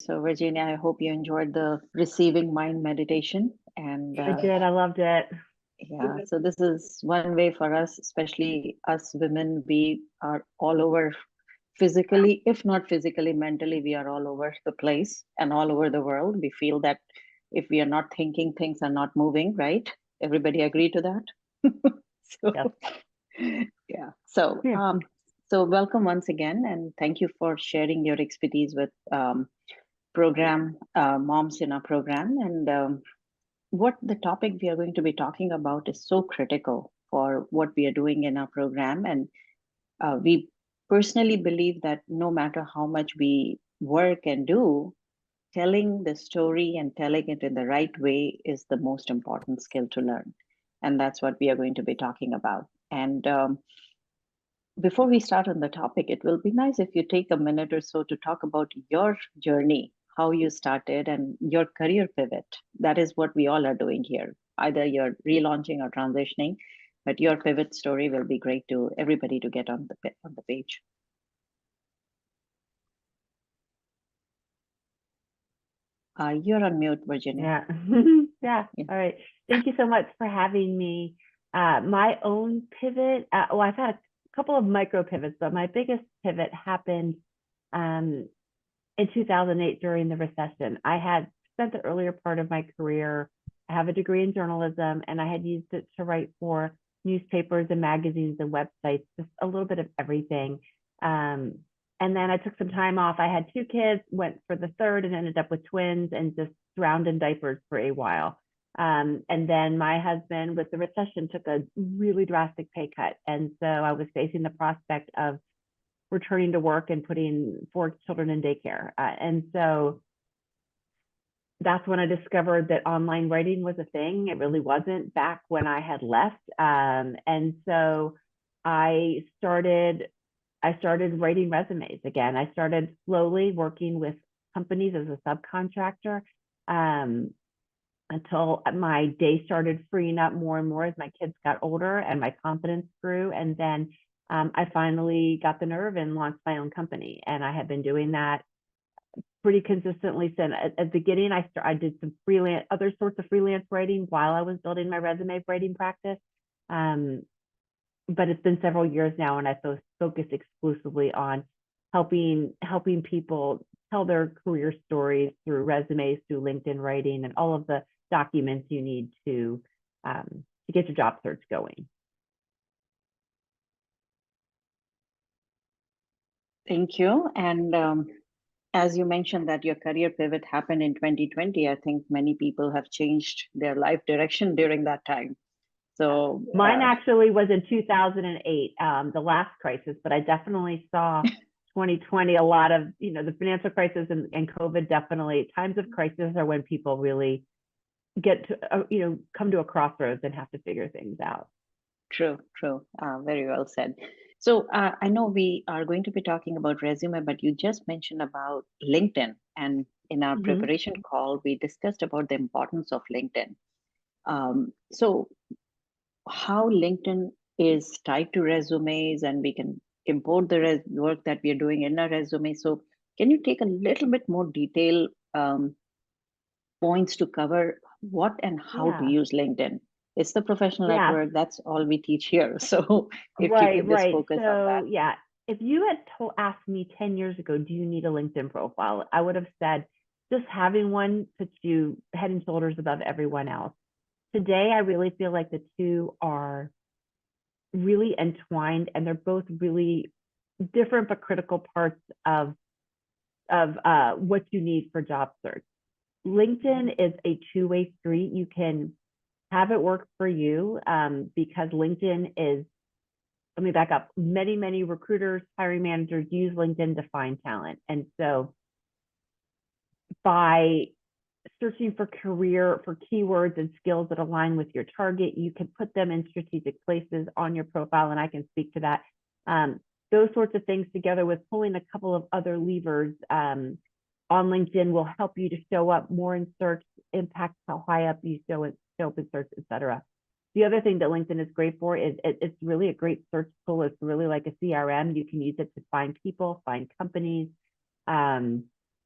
So, Virginia, I hope you enjoyed the receiving mind meditation. And I did. I loved it. yeah, so this is one way for us, especially us women, we are all over physically, if not physically, mentally, we are all over the place and all over the world. We feel that if we are not thinking, things are not moving, right? Everybody agree to that? Yes. So, yeah. So, Yeah. so welcome once again, and thank you for sharing your expertise with program moms in our program. And what the topic we are going to be talking about is so critical for what we are doing in our program. And we personally believe that no matter how much we work and do, telling the story and telling it in the right way is the most important skill to learn. And that's what we are going to be talking about. And before we start on the topic, it will be nice if you take a minute or so to talk about your journey, how you started, and your career pivot. That is what we all are doing here. Either you're relaunching or transitioning, but your pivot story will be great to everybody to get on the page. You're on mute, Virginia. Yeah. Yeah. Yeah. All right. Thank you so much for having me. My own pivot, well, I've had a couple of micro pivots, but my biggest pivot happened um, in 2008 during the recession. I had spent the earlier part of my career, I have a degree in journalism, and I had used it to write for newspapers and magazines and websites, just a little bit of everything. Um, and then I took some time off. I had two kids, went for the third, and ended up with twins and just drowned in diapers for a while. And then my husband, with the recession, took a really drastic pay cut. And so I was facing the prospect of returning to work and putting four children in daycare. And so that's when I discovered that online writing was a thing. It really wasn't back when I had left. And so I started writing resumes again. I started slowly working with companies as a subcontractor um, until my day started freeing up more and more as my kids got older and my confidence grew. And then I finally got the nerve and launched my own company. And I have been doing that pretty consistently since. At the beginning, I did some other sorts of freelance writing while I was building my resume writing practice. But it's been several years now, and I focus exclusively on helping people tell their career stories through resumes, through LinkedIn writing, and all of the documents you need to get your job search going. Thank you. And as you mentioned that your career pivot happened in 2020, I think many people have changed their life direction during that time. So mine actually was in 2008, the last crisis, but I definitely saw 2020 a lot of, the financial crisis and COVID. Definitely times of crisis are when people really get to, come to a crossroads and have to figure things out. True. Very well said. So I know we are going to be talking about resume, but you just mentioned about LinkedIn. And in our preparation call, we discussed about the importance of LinkedIn. So how LinkedIn is tied to resumes, and we can import the work that we are doing in our resume. So can you take a little bit more detail points to cover what and how to use LinkedIn? It's the professional network. That's all we teach here. So if you could just focus on that. Yeah, if you had asked me 10 years ago, do you need a LinkedIn profile? I would have said just having one puts you head and shoulders above everyone else. Today, I really feel like the two are really entwined, and they're both really different but critical parts of what you need for job search. LinkedIn is a two-way street. You can have it work for you because LinkedIn is, let me back up, many recruiters, hiring managers use LinkedIn to find talent. And so by searching for keywords and skills that align with your target, you can put them in strategic places on your profile, and I can speak to that. Those sorts of things together with pulling a couple of other levers on LinkedIn will help you to show up more in search, impact how high up you show up in search, etc. The other thing that LinkedIn is great for is it's really a great search tool. It's really like a CRM. You can use it to find people, find companies,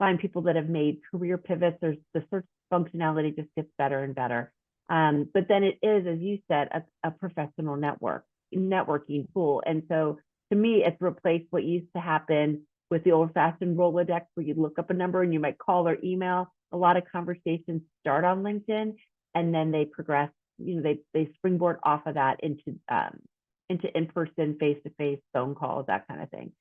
find people that have made career pivots. The search functionality just gets better and better. But then it is, as you said, a professional networking tool. And so to me, it's replaced what used to happen with the old-fashioned Rolodex, where you look up a number and you might call or email. A lot of conversations start on LinkedIn, and then they progress. They springboard off of that into in-person, face-to-face phone calls, that kind of thing.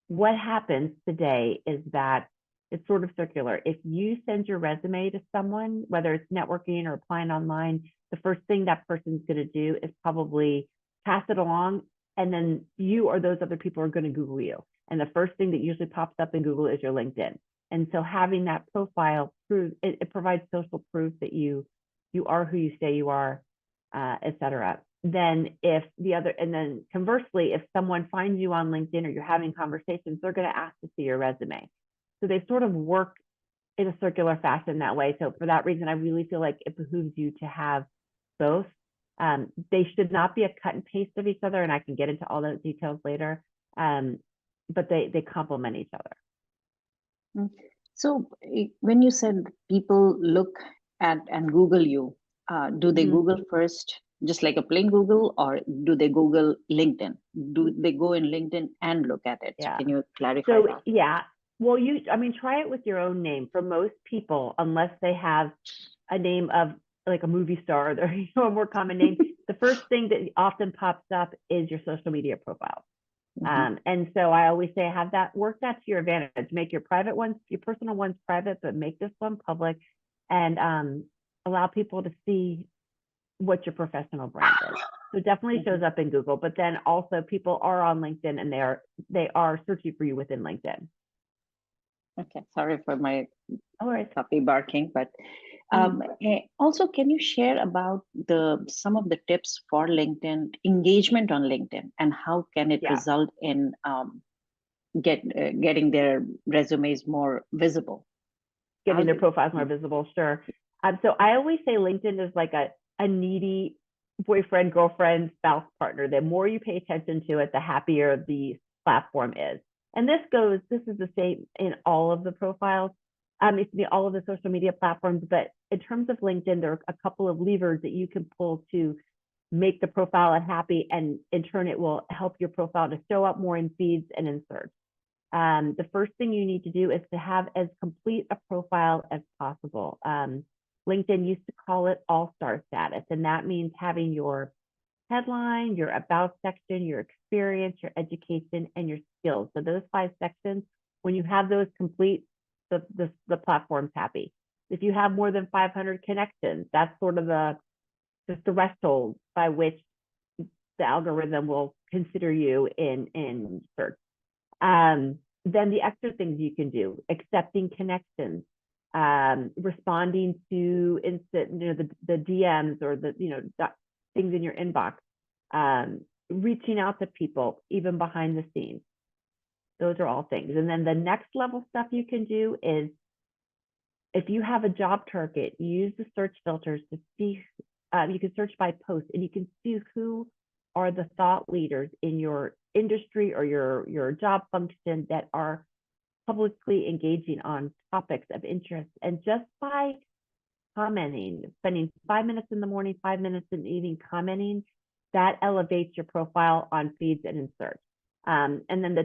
What happens today is that it's sort of circular. If you send your resume to someone, whether it's networking or applying online, the first thing that person's going to do is probably pass it along, and then you or those other people are going to Google you. And the first thing that usually pops up in Google is your LinkedIn. And so having that profile prove it provides social proof that you are who you say you are, et cetera. Then then conversely, if someone finds you on LinkedIn or you're having conversations, they're going to ask to see your resume. So they sort of work in a circular fashion that way. So for that reason, I really feel like it behooves you to have both. They should not be a cut and paste of each other, and I can get into all those details later. But they complement each other. So when you said people look at and Google you, do they Google first, just like a plain Google, or do they Google LinkedIn? Do they go in LinkedIn and look at it? Yeah. Can you clarify that? Yeah. Well, try it with your own name. For most people, unless they have a name of like a movie star or a more common name, the first thing that often pops up is your social media profile. And so I always say, work that to your advantage. Make your private ones, your personal ones private, but make this one public, and allow people to see what your professional brand is. So it definitely shows up in Google, but then also people are on LinkedIn, and they are searching for you within LinkedIn. Okay, sorry for my right. puppy barking, but also, can you share about some of the tips for LinkedIn engagement on LinkedIn, and how can it result in getting their resumes more visible? Getting their profiles more visible, sure. So I always say LinkedIn is like a needy boyfriend, girlfriend, spouse, partner. The more you pay attention to it, the happier the platform is. And this is the same in all of the profiles. It can be all of the social media platforms, but in terms of LinkedIn, there are a couple of levers that you can pull to make the profile happy, and in turn, it will help your profile to show up more in feeds and in search. The first thing you need to do is to have as complete a profile as possible. LinkedIn used to call it all-star status, and that means having your headline, your about section, your experience, your education, and your skills. So those 5 sections, when you have those complete, the platform's happy. If you have more than 500 connections, that's sort of the threshold by which the algorithm will consider you in search. Then the extra things you can do: accepting connections, responding to instant, the DMs or the things in your inbox, reaching out to people even behind the scenes. Those are all things. And then the next level stuff you can do is, if you have a job target, use the search filters to see. You can search by post, and you can see who are the thought leaders in your industry or your job function that are publicly engaging on topics of interest. And just by commenting, spending 5 minutes in the morning, 5 minutes in the evening commenting, that elevates your profile on feeds and in search. And then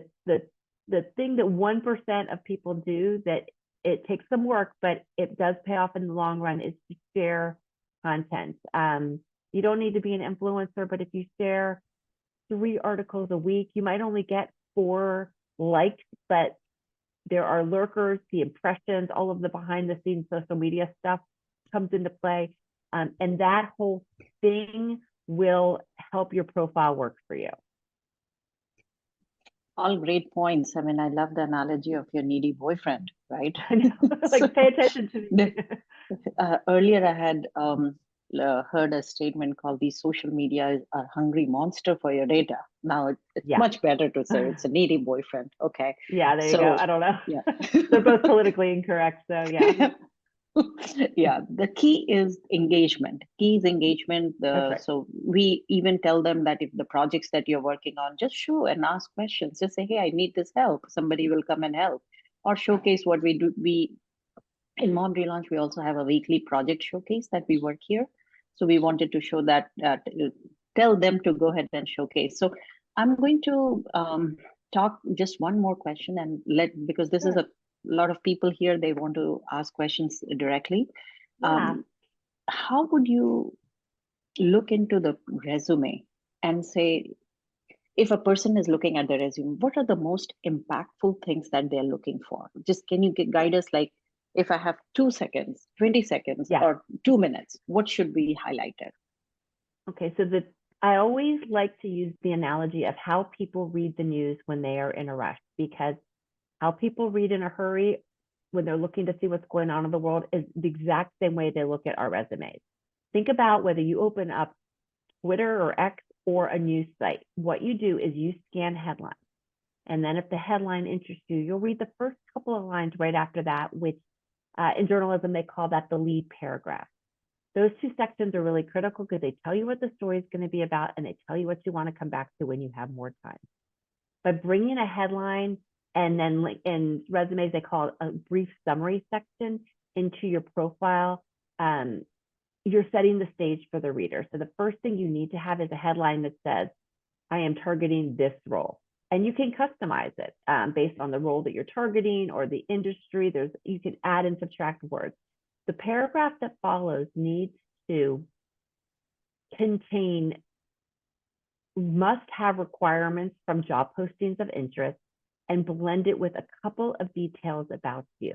the thing that 1% of people do, that it takes some work, but it does pay off in the long run, is to share content. You don't need to be an influencer, but if you share 3 articles a week, you might only get 4 likes, but there are lurkers, the impressions, all of the behind the scenes social media stuff comes into play. And that whole thing will help your profile work for you. All great points. I mean, I love the analogy of your needy boyfriend, right? Like, pay attention to me. Earlier, I had heard a statement called "the social media is a hungry monster for your data." Now it's much better to say it's a needy boyfriend. Okay. Yeah, there you go. I don't know. Yeah. They're both politically incorrect. So yeah. Yeah, the key is engagement. Right. So we even tell them that if the projects that you're working on, just show and ask questions. Just say, hey, I need this help. Somebody will come and help. or showcase what we do. We in Mom Relaunch, we also have a weekly project showcase that we work here. So we wanted to show that, tell them to go ahead and showcase. So I'm going to talk just one more question and because this is Sure. a lot of people here, they want to ask questions directly. Yeah. How would you look into the resume and say, if a person is looking at the resume, what are the most impactful things that they're looking for? Just can you guide us, like, if I have 2 seconds, 20 seconds, Yeah. or 2 minutes, what should be highlighted? Okay. So I always like to use the analogy of how people read the news when they are in a rush, because how people read in a hurry when they're looking to see what's going on in the world is the exact same way they look at our resumes. Think about whether you open up Twitter or X or a news site. What you do is you scan headlines. And then if the headline interests you, you'll read the first couple of lines right after that, which in journalism, they call that the lead paragraph. Those two sections are really critical because they tell you what the story is going to be about and they tell you what you want to come back to when you have more time. By bringing a headline and then in resumes, they call it a brief summary section into your profile, you're setting the stage for the reader. So the first thing you need to have is a headline that says, I am targeting this role. And you can customize it based on the role that you're targeting or the industry. You can add and subtract words. The paragraph that follows needs to contain must-have requirements from job postings of interest and blend it with a couple of details about you.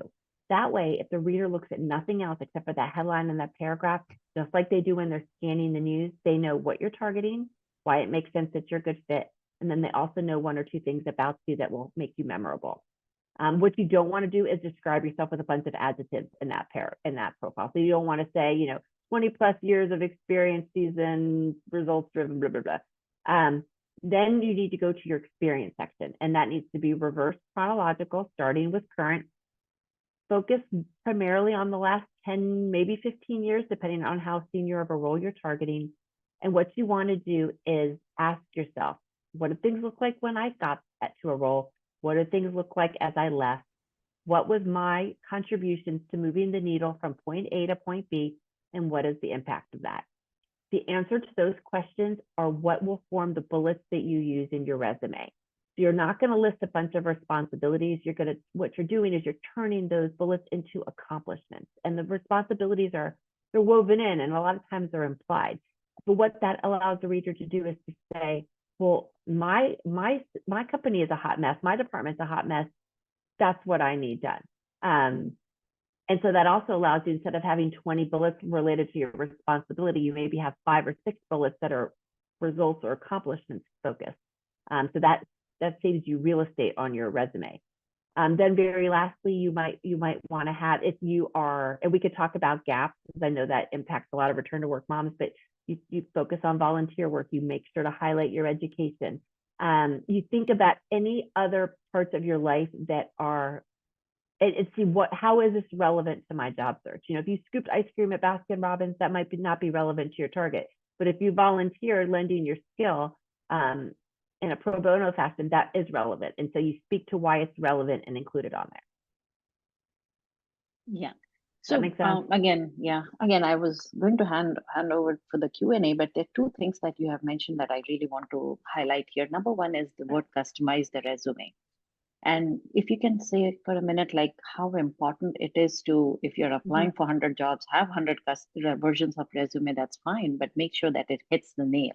That way, if the reader looks at nothing else except for that headline and that paragraph, just like they do when they're scanning the news, they know what you're targeting, why it makes sense that you're a good fit, and then they also know one or two things about you that will make you memorable. What you don't want to do is describe yourself with a bunch of adjectives in that profile. So you don't want to say, 20 plus years of experience, season, results driven, blah, blah, blah. Then you need to go to your experience section, and that needs to be reverse chronological, starting with current, focus primarily on the last 10, maybe 15 years, depending on how senior of a role you're targeting. And what you want to do is ask yourself, what do things look like when I got to a role? What do things look like as I left? What was my contributions to moving the needle from point A to point B? And what is the impact of that? The answer to those questions are what will form the bullets that you use in your resume. So you're not going to list a bunch of responsibilities. What you're doing is you're turning those bullets into accomplishments. And the responsibilities they're woven in, and a lot of times they're implied. But what that allows the reader to do is to say, well, my company is a hot mess. My department's a hot mess. That's what I need done. And so that also allows you, instead of having 20 bullets related to your responsibility, you maybe have 5 or 6 bullets that are results or accomplishments focused. So that saves you real estate on your resume. Then very lastly, you might want to have, if you are, and we could talk about gaps, because I know that impacts a lot of return to work moms, but you focus on volunteer work, you make sure to highlight your education. You think about any other parts of your life that are, and see how is this relevant to my job search? If you scooped ice cream at Baskin Robbins, that might not be relevant to your target. But if you volunteer lending your skill in a pro bono fashion, that is relevant. And so you speak to why it's relevant and include it on there. Yeah. Does that make sense? Again, I was going to hand over for the Q&A, but there are two things that you have mentioned that I really want to highlight here. Number one is the word customize the resume. And if you can say for a minute, like how important it is to, if you're applying for 100 jobs, have 100 versions of resume, that's fine, but make sure that it hits the nail.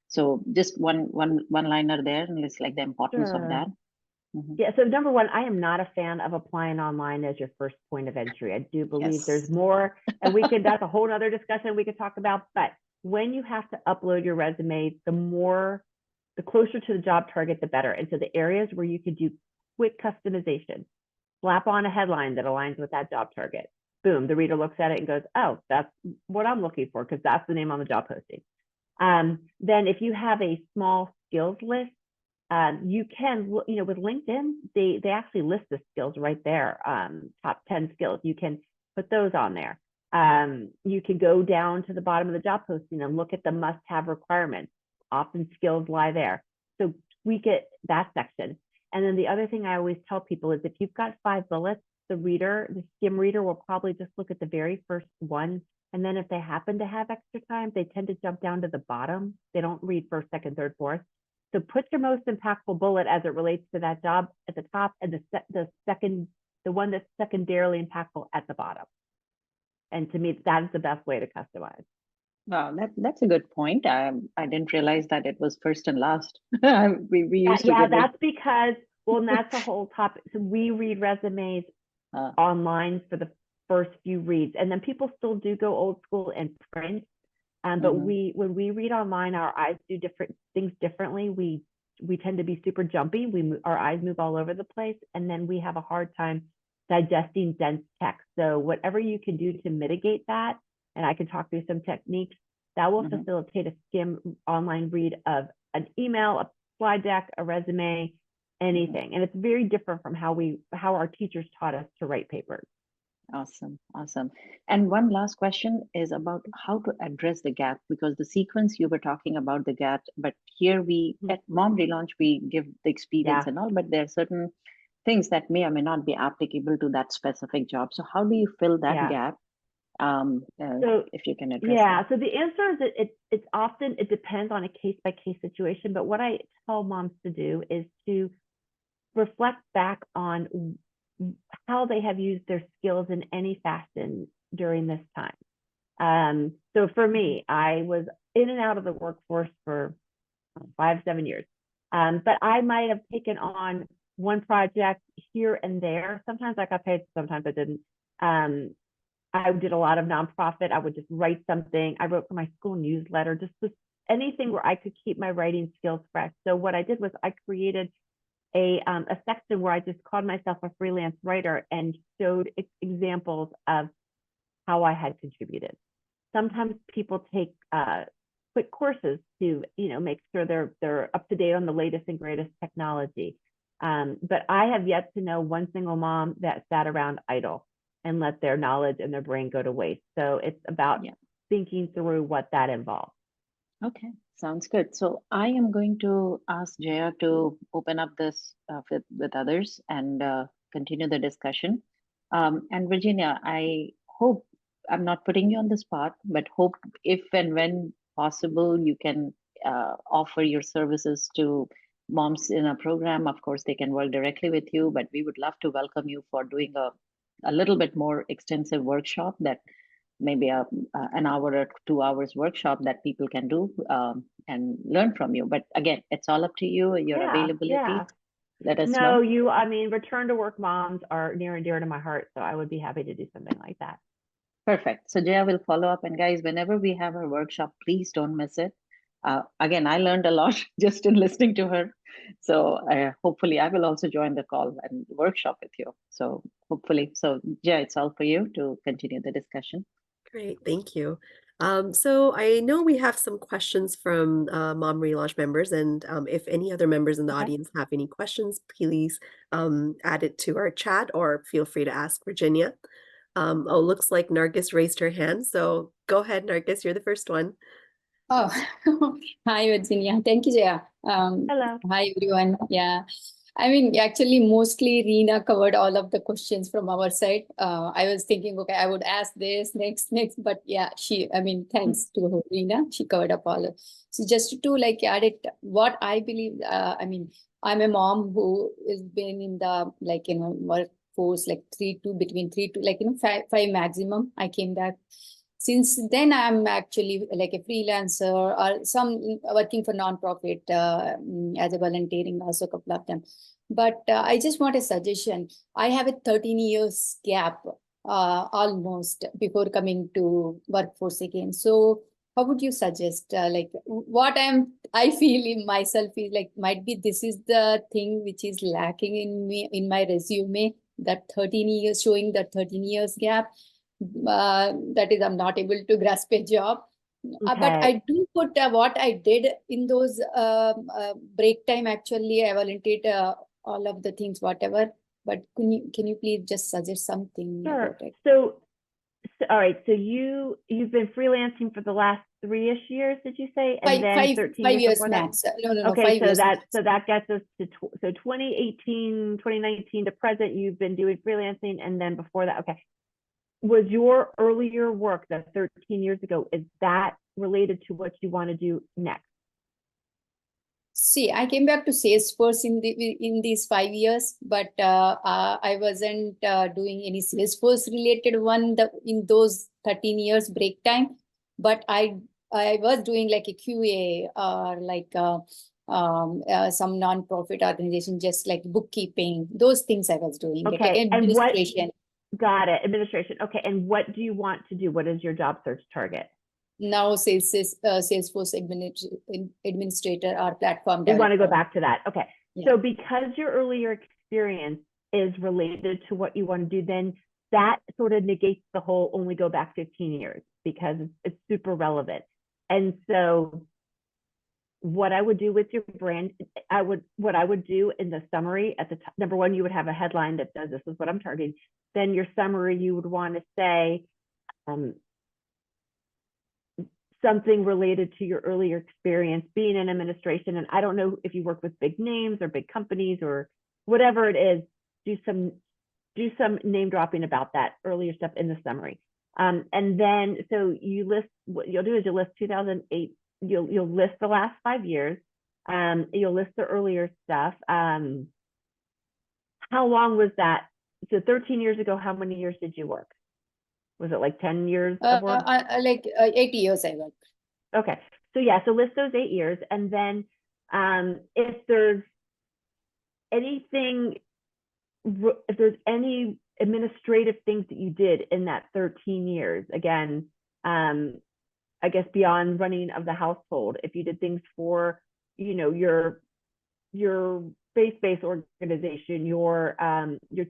So just one liner there, and it's like the importance of that. Yeah, so number one, I am not a fan of applying online as your first point of entry. I do believe there's more, and that's a whole other discussion we could talk about. But when you have to upload your resume, the closer to the job target, the better. And so the areas where you could do quick customization, slap on a headline that aligns with that job target. Boom, the reader looks at it and goes, oh, that's what I'm looking for, because that's the name on the job posting. Then if you have a small skills list, you can, with LinkedIn, they actually list the skills right there, top 10 skills. You can put those on there. You can go down to the bottom of the job posting and look at the must-have requirements. Often skills lie there. So tweak it, that section. And then the other thing I always tell people is if you've got 5 bullets, the skim reader will probably just look at the very first one. And then if they happen to have extra time, they tend to jump down to the bottom. They don't read first, second, third, fourth. So put your most impactful bullet as it relates to that job at the top, and the one that's secondarily impactful at the bottom. And to me, that is the best way to customize. Wow, that's a good point. I didn't realize that it was first and last. We used to give that's because, well, and that's the whole topic. So we read resumes online for the first few reads, and then people still do go old school and print. But when we read online, our eyes do different things differently. We tend to be super jumpy. Our eyes move all over the place, and then we have a hard time digesting dense text. So whatever you can do to mitigate that, and I can talk through some techniques that will facilitate a skim online read of an email, a slide deck, a resume, anything. And it's very different from how our teachers taught us to write papers. Awesome. And one last question is about how to address the gap, because the sequence you were talking about the gap, but here at Mom Relaunch, we give the experience and all, but there are certain things that may or may not be applicable to that specific job. So how do you fill that gap? So if you can address that. So the answer is that it depends on a case-by-case situation, but what I tell moms to do is to reflect back on how they have used their skills in any fashion during this time. So for me, I was in and out of the workforce for 5-7 years, but I might have taken on one project here and there. Sometimes I got paid, sometimes I didn't. I did a lot of nonprofit. I would just write something. I wrote for my school newsletter, just anything where I could keep my writing skills fresh. So what I did was I created a section where I just called myself a freelance writer and showed examples of how I had contributed. Sometimes people take quick courses to make sure they're up to date on the latest and greatest technology. But I have yet to know one single mom that sat around idle and let their knowledge and their brain go to waste. So it's about thinking through what that involves. Okay, sounds good. So I am going to ask Jaya to open up this with others and continue the discussion. And Virginia, I hope I'm not putting you on the spot, but hope if and when possible, you can offer your services to moms in a program. Of course, they can work directly with you, but we would love to welcome you for doing a little bit more extensive workshop, that maybe an hour or 2 hours workshop that people can do and learn from you. But again, it's all up to you, your availability. Let us know. Return to work moms are near and dear to my heart, so I would be happy to do something like that. Perfect. So Jaya will follow up. And guys, whenever we have a workshop, please don't miss it. Again, I learned a lot just in listening to her. So hopefully I will also join the call and workshop with you. So hopefully, Jaya, it's all for you to continue the discussion. Great, thank you. So I know we have some questions from Mom Relaunch members, and if any other members in the audience have any questions, please add it to our chat or feel free to ask Virginia. Looks like Nargis raised her hand, so go ahead, Nargis, you're the first one. Oh, hi, Virginia. Thank you, Jaya. Hello. Hi, everyone. Yeah. Actually, mostly Reena covered all of the questions from our side. I was thinking, okay, I would ask this next, but yeah, thanks to Reena, she covered up all. So just to add it, what I believe, I'm a mom who has been in the workforce between 3 to 5 maximum. I came back. Since then, I'm actually like a freelancer or some working for nonprofit as a volunteering, also a couple of them. But I just want a suggestion. I have a 13 years gap almost before coming to workforce again. So how would you suggest what I feel in myself is might be this is the thing which is lacking in me, in my resume, that 13 years, showing that 13 years gap. That is, I'm not able to grasp a job. But I do put what I did in those break time. Actually, I volunteered all of the things, whatever. But can you please just suggest something about it? So all right. So you've been freelancing for the last 3-ish years, did you say? And then Five 13 5 years years before that? max. No, Okay, 5 so years that max. so that gets us to 2018, 2019 to present. You've been doing freelancing, and then before that, okay. Was your earlier work, that 13 years ago, is that related to what you want to do next? See, I came back to Salesforce in these 5 years, but I wasn't doing any Salesforce related one in those 13 years break time. But I was doing like a QA or like some non-profit organization, just like bookkeeping. Those things I was doing, like Okay, and what? administration. Got it, administration. Okay, and what do you want to do? What is your job search target? Now Salesforce administrator or platform You want to go developer. back to that. Okay. Yeah. So because your earlier experience is related to what you want to do, then that sort of negates the whole only go back 15 years because it's super relevant. And so what I would do with your brand, what I would do in the summary at the top, number one, you would have a headline that says, this is what I'm targeting. Then your summary, you would want to say, something related to your earlier experience being in administration. And I don't know if you work with big names or big companies or whatever it is, do some name dropping about that earlier stuff in the summary. And then, so you list, what you'll do is you'll list 2008, you'll list the last 5 years. You'll list the earlier stuff. How long was that? So 13 years ago, how many years did you work? Was it like 10 years of work? Like 8 years I worked. Okay, so yeah, so list those 8 years, and then if there's anything, if there's any administrative things that you did in that 13 years, again, I guess beyond running of the household, if you did things for, you know, your faith-based organization, your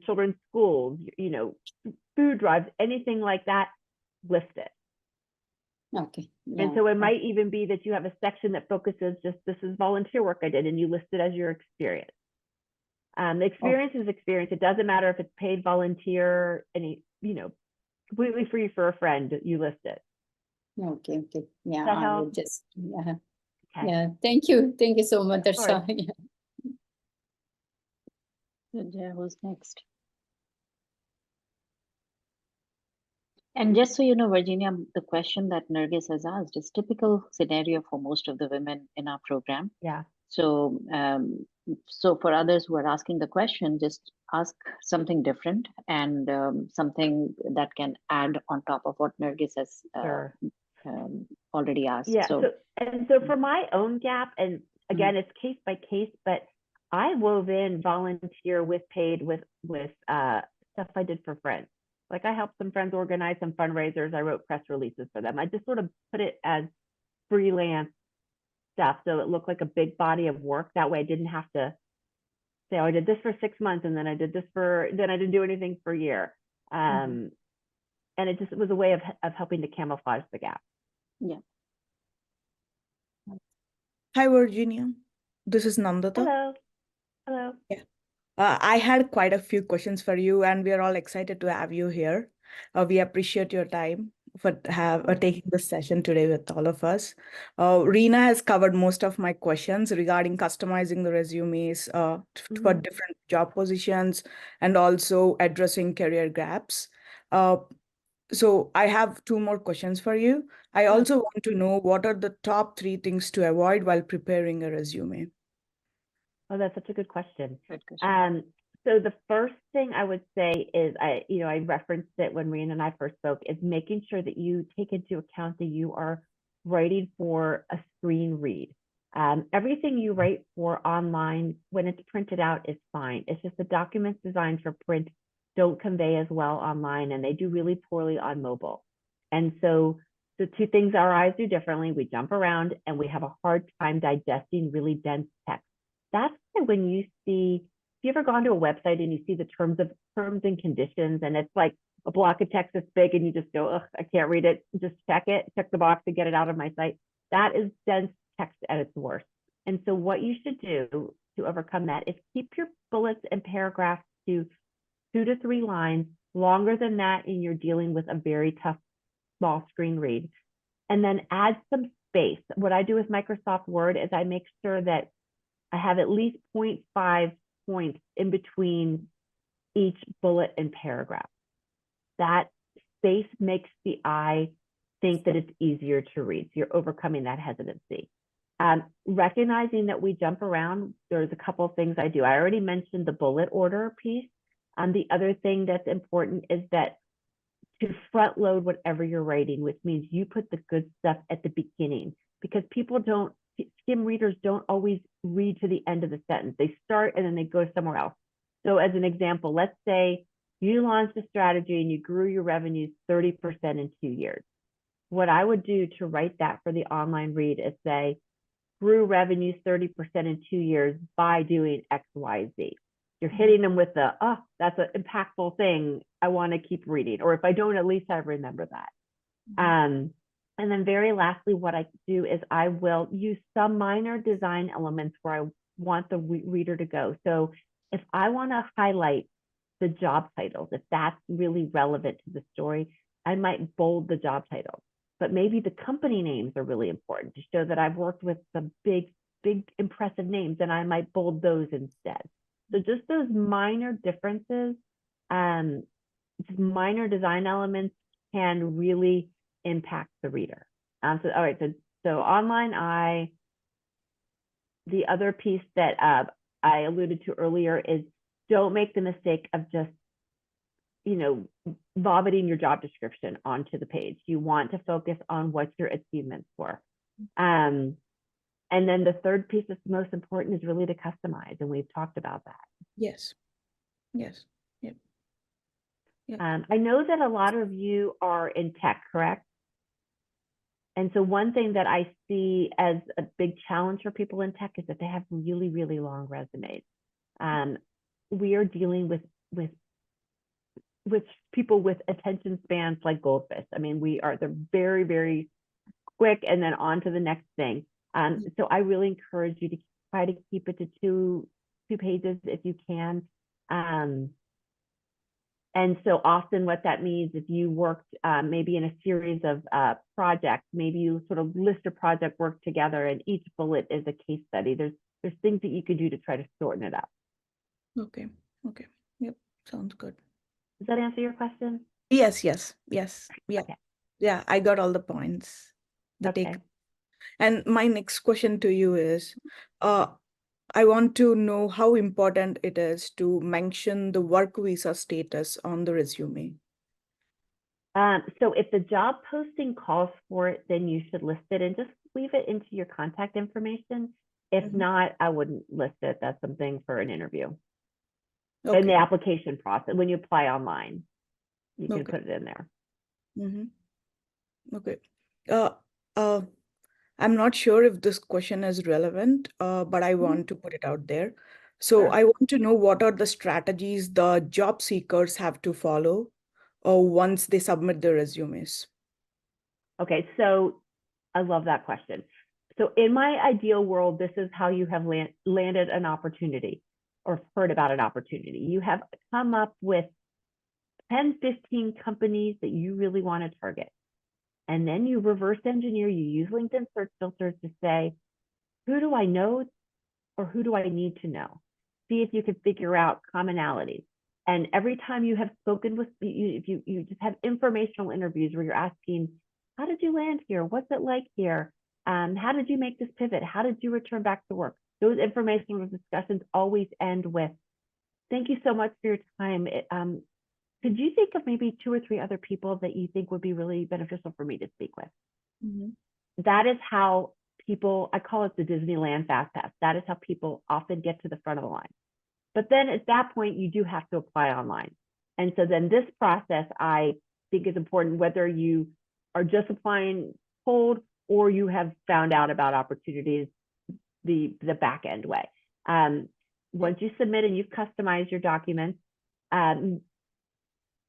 children's schools, you know, food drives, anything like that, list it. Okay. And so it might even be that you have a section that focuses just, this is volunteer work I did, and you list it as your experience. The experience is experience. It doesn't matter if it's paid, volunteer, any, you know, completely free for a friend, you list it. Okay. Yeah, That I help? will just, yeah. Okay. Yeah, thank you so much, Of course. Darsha. Yeah. Good, yeah, who's next? And just so you know, Virginia, the question that Nargis has asked is typical scenario for most of the women in our program. Yeah. So, so for others who are asking the question, just ask something different and something that can add on top of what Nargis has Sure. already asked. Yeah. So For my own gap, and again, it's case by case, but I wove in volunteer with paid with stuff I did for friends. Like I helped some friends organize some fundraisers. I wrote press releases for them. I just sort of put it as freelance stuff, so it looked like a big body of work. That way I didn't have to say, oh, I did this for 6 months, and then I did this then I didn't do anything for a year. And it just was a way of helping to camouflage the gap. yeah. Hi, Virginia. This is Nandita. Hello. Yeah. I had quite a few questions for you, and we are all excited to have you here. We appreciate your time for taking this session today with all of us. Reena has covered most of my questions regarding customizing the resumes for different job positions and also addressing career gaps. So I have 2 more questions for you. I also want to know what are the top 3 things to avoid while preparing a resume? Oh, that's such a good question. Good question. So the first thing I would say is, I referenced it when Rena and I first spoke, is making sure that you take into account that you are writing for a screen read. Everything you write for online, when it's printed out, is fine. It's just the documents designed for print don't convey as well online, and they do really poorly on mobile. And so the 2 things our eyes do differently, we jump around and we have a hard time digesting really dense text. That's when you see, have you ever gone to a website and you see the terms and conditions, and it's like a block of text that's big and you just go, ugh, I can't read it. Just check the box to get it out of my site. That is dense text at its worst. And so what you should do to overcome that is keep your bullets and paragraphs to 2 to 3 lines. Longer than that, and you're dealing with a very tough small screen read. and then add some space. What I do with Microsoft Word is I make sure that I have at least 0.5 points in between each bullet and paragraph. That space makes the eye think that it's easier to read. So you're overcoming that hesitancy. Recognizing that we jump around, there's a couple of things I do. I already mentioned the bullet order piece. The other thing that's important is that to front load whatever you're writing, which means you put the good stuff at the beginning, because skim readers don't always read to the end of the sentence. They start and then they go somewhere else. So as an example, let's say you launched a strategy and you grew your revenues 30% in 2 years. What I would do to write that for the online read is say, grew revenues 30% in 2 years by doing X, Y, Z. You're hitting them with the, oh, that's an impactful thing. I want to keep reading. Or if I don't, at least I remember that. And then very lastly, what I do is I will use some minor design elements where I want the reader to go. So if I want to highlight the job titles, if that's really relevant to the story, I might bold the job titles. But maybe the company names are really important to show that I've worked with some big, impressive names, and I might bold those instead. So just those minor differences, just minor design elements can really impact the reader. All right, so online the other piece that I alluded to earlier is don't make the mistake of just, vomiting your job description onto the page. You want to focus on what your achievements were. And then the third piece that's most important is really to customize, and we've talked about that. Yes. Yes. Yep. I know that a lot of you are in tech, correct? And so one thing that I see as a big challenge for people in tech is that they have really, really long resumes. We are dealing with people with attention spans like goldfish. I mean, they're very, very quick and then on to the next thing. So I really encourage you to try to keep it to two pages if you can. And so often what that means, if you worked maybe in a series of projects, maybe you sort of list a project work together and each bullet is a case study. There's things that you could do to try to shorten it up. Okay. Yep. Sounds good. Does that answer your question? Yes. Yeah. Okay. Yeah, I got all the points. Okay. And my next question to you is, I want to know how important it is to mention the work visa status on the resume. So if the job posting calls for it, then you should list it and just leave it into your contact information. If not, I wouldn't list it. That's something for an interview. Okay. In the application process, when you apply online, you can put it in there. Okay. I'm not sure if this question is relevant, but I want to put it out there. So Sure. I want to know what are the strategies the job seekers have to follow once they submit their resumes. Okay, so I love that question. So in my ideal world, this is how you have landed an opportunity or heard about an opportunity. You have come up with 10, 15 companies that you really want to target. And then you reverse engineer, you use LinkedIn search filters to say, who do I know or who do I need to know? See if you can figure out commonalities. And every time you have spoken with, if you just have informational interviews where you're asking, how did you land here? What's it like here? How did you make this pivot? How did you return back to work? Those informational discussions always end with, thank you so much for your time. Could you think of maybe 2 or 3 other people that you think would be really beneficial for me to speak with? That is how people, I call it the Disneyland Fast Pass. That is how people often get to the front of the line. But then at that point, you do have to apply online. And so then this process, I think is important, whether you are just applying cold or you have found out about opportunities the back end way. Once you submit and you've customized your documents,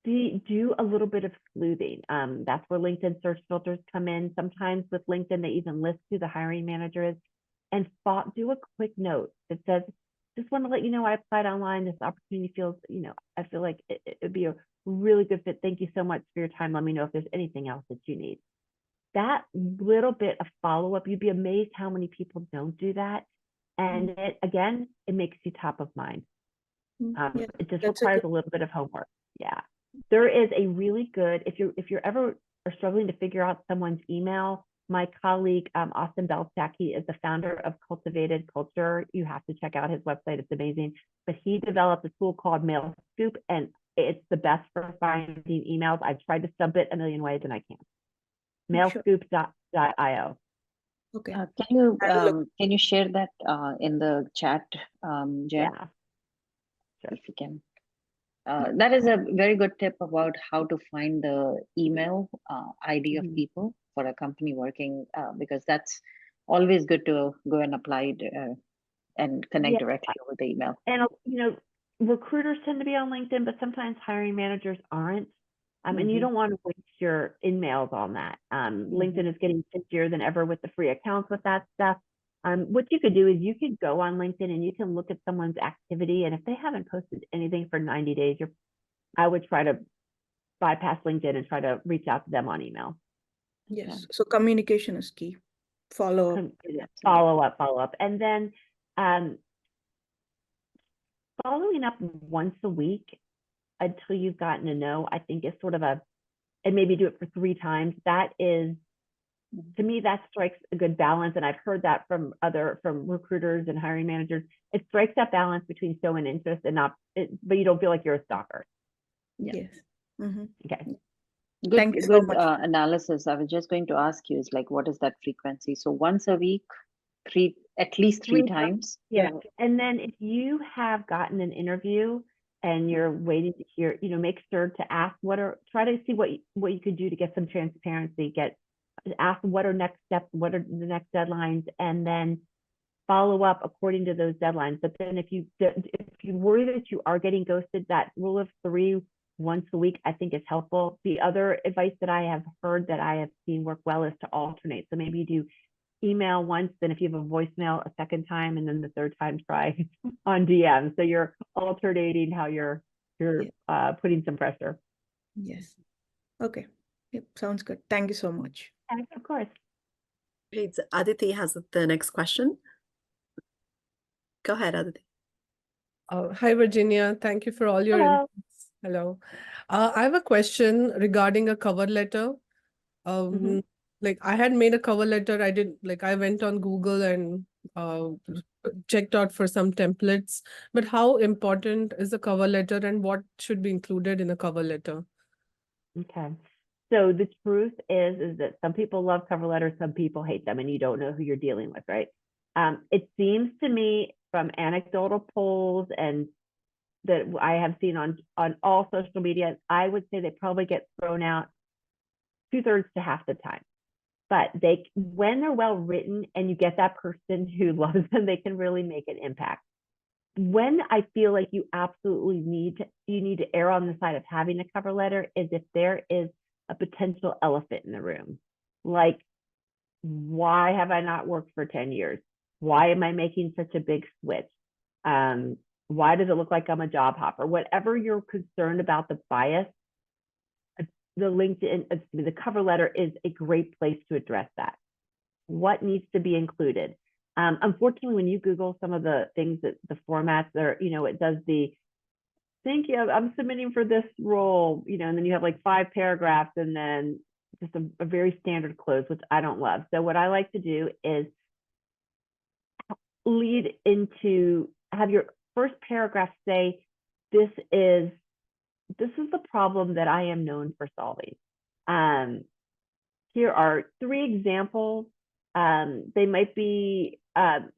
do a little bit of sleuthing. That's where LinkedIn search filters come in. Sometimes with LinkedIn, they even list who the hiring manager is. And do a quick note that says, just want to let you know I applied online. This opportunity feels, I feel like it would be a really good fit. Thank you so much for your time. Let me know if there's anything else that you need. that little bit of follow-up, you'd be amazed how many people don't do that. And it makes you top of mind. Yeah, It just that's a requires good. a little bit of homework. Yeah. There is a really good, if you're ever are struggling to figure out someone's email, my colleague, Austin Belchacki, is the founder of Cultivated Culture. You have to check out his website. It's amazing. But he developed a tool called Mail Scoop, and it's the best for finding emails. I've tried to sub it a million ways and I can't. Sure. Mailscoop.io. Okay. Can you share that in the chat, Jen, Yeah. Sure. if you can? That is a very good tip about how to find the email ID of Mhm. people for a company working, because that's always good to go and apply it, and connect Yeah. directly over the email. And recruiters tend to be on LinkedIn, but sometimes hiring managers aren't. And you Mhm. don't want to waste your in-mails on that. LinkedIn is getting busier than ever with the free accounts with that stuff. What you could do is you could go on LinkedIn and you can look at someone's activity, and if they haven't posted anything for 90 days, I would try to bypass LinkedIn and try to reach out to them on email. Yes. So communication is key. Follow up. Follow up, and then following up once a week until you've gotten to know, I think is sort of and maybe do it for 3 times. That is, to me, that strikes a good balance. And I've heard that from recruiters and hiring managers. It strikes that balance between showing interest and but you don't feel like you're a stalker. Yeah. Yes. Mhm. Okay. Thank you so Good much. analysis. I was just going to ask you, is like, what is that frequency? So once a week, at least three 3 times. times. Yeah. And then if you have gotten an interview and you're waiting to hear, make sure to ask try to see what you could do to get some transparency, ask what are next steps, what are the next deadlines, and then follow up according to those deadlines. But then if you worry that you are getting ghosted, that rule of 3 once a week, I think is helpful. The other advice that I have heard that I have seen work well is to alternate. So maybe you do email once, then if you have a voicemail a second time, and then the third time try on DM. So you're alternating how you're putting some pressure. Yes. Okay. Yep. Sounds good. Thank you so much. And of course. Great. So Aditi has the next question. Go ahead, Aditi. Hi, Virginia. Thank you for all your Hello. inputs. Hello. I have a question regarding a cover letter. Like I had made a cover letter. I went on Google and checked out for some templates. But how important is a cover letter and what should be included in a cover letter? Okay. So the truth is that some people love cover letters, some people hate them, and you don't know who you're dealing with, right? It seems to me from anecdotal polls and that I have seen on all social media, I would say they probably get thrown out 2/3 to half the time. But when they're well written and you get that person who loves them, they can really make an impact. When I feel like you absolutely need to err on the side of having a cover letter is if there is a potential elephant in the room. Like, why have I not worked for 10 years? Why am I making such a big switch? Why does it look like I'm a job hopper? Whatever you're concerned about the bias, the cover letter is a great place to address that. What needs to be included? Unfortunately, when you Google some of the things that the formats are, it does thank you, I'm submitting for this role, and then you have like 5 paragraphs and then just a very standard close, which I don't love. So what I like to do is lead into, have your first paragraph say, this is the problem that I am known for solving. Here are 3 examples. They might be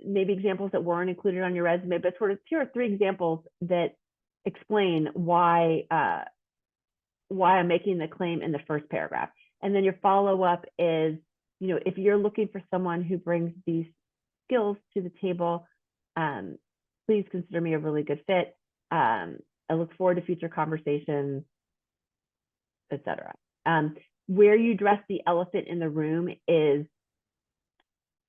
maybe examples that weren't included on your resume, but here are 3 examples that explain why I'm making the claim in the first paragraph. And then your follow-up is, if you're looking for someone who brings these skills to the table, please consider me a really good fit. I look forward to future conversations, etc. Where you address the elephant in the room is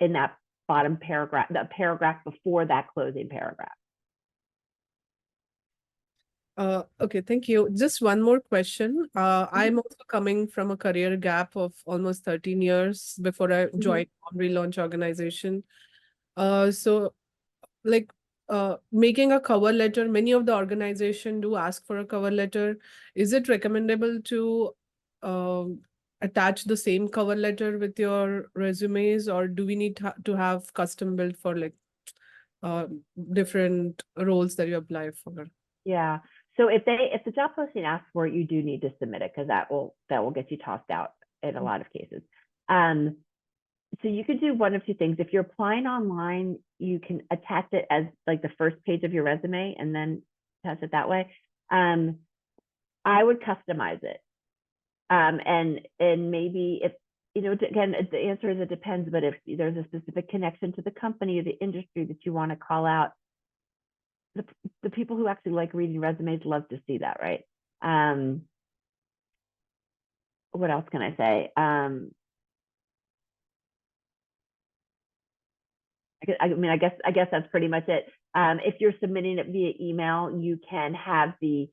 in that bottom paragraph, the paragraph before that closing paragraph. Okay, thank you. Just one more question. Mm-hmm. I'm also coming from a career gap of almost 13 years before I joined Relaunch organization. So like making a cover letter, many of the organization do ask for a cover letter. Is it recommendable to attach the same cover letter with your resumes, or do we need to have custom built for like uh, different roles that you apply for? Yeah. So if the job posting asks for it, you do need to submit it because that will get you tossed out in a lot of cases. So you could do one of two things. If you're applying online, you can attach it as like the first page of your resume and then attach it that way. I would customize it. And maybe if, again, the answer is it depends, but if there's a specific connection to the company or the industry that you want to call out, the people who actually like reading resumes love to see that, right? What else can I say? I mean, I guess that's pretty much it. If you're submitting it via email, you can have the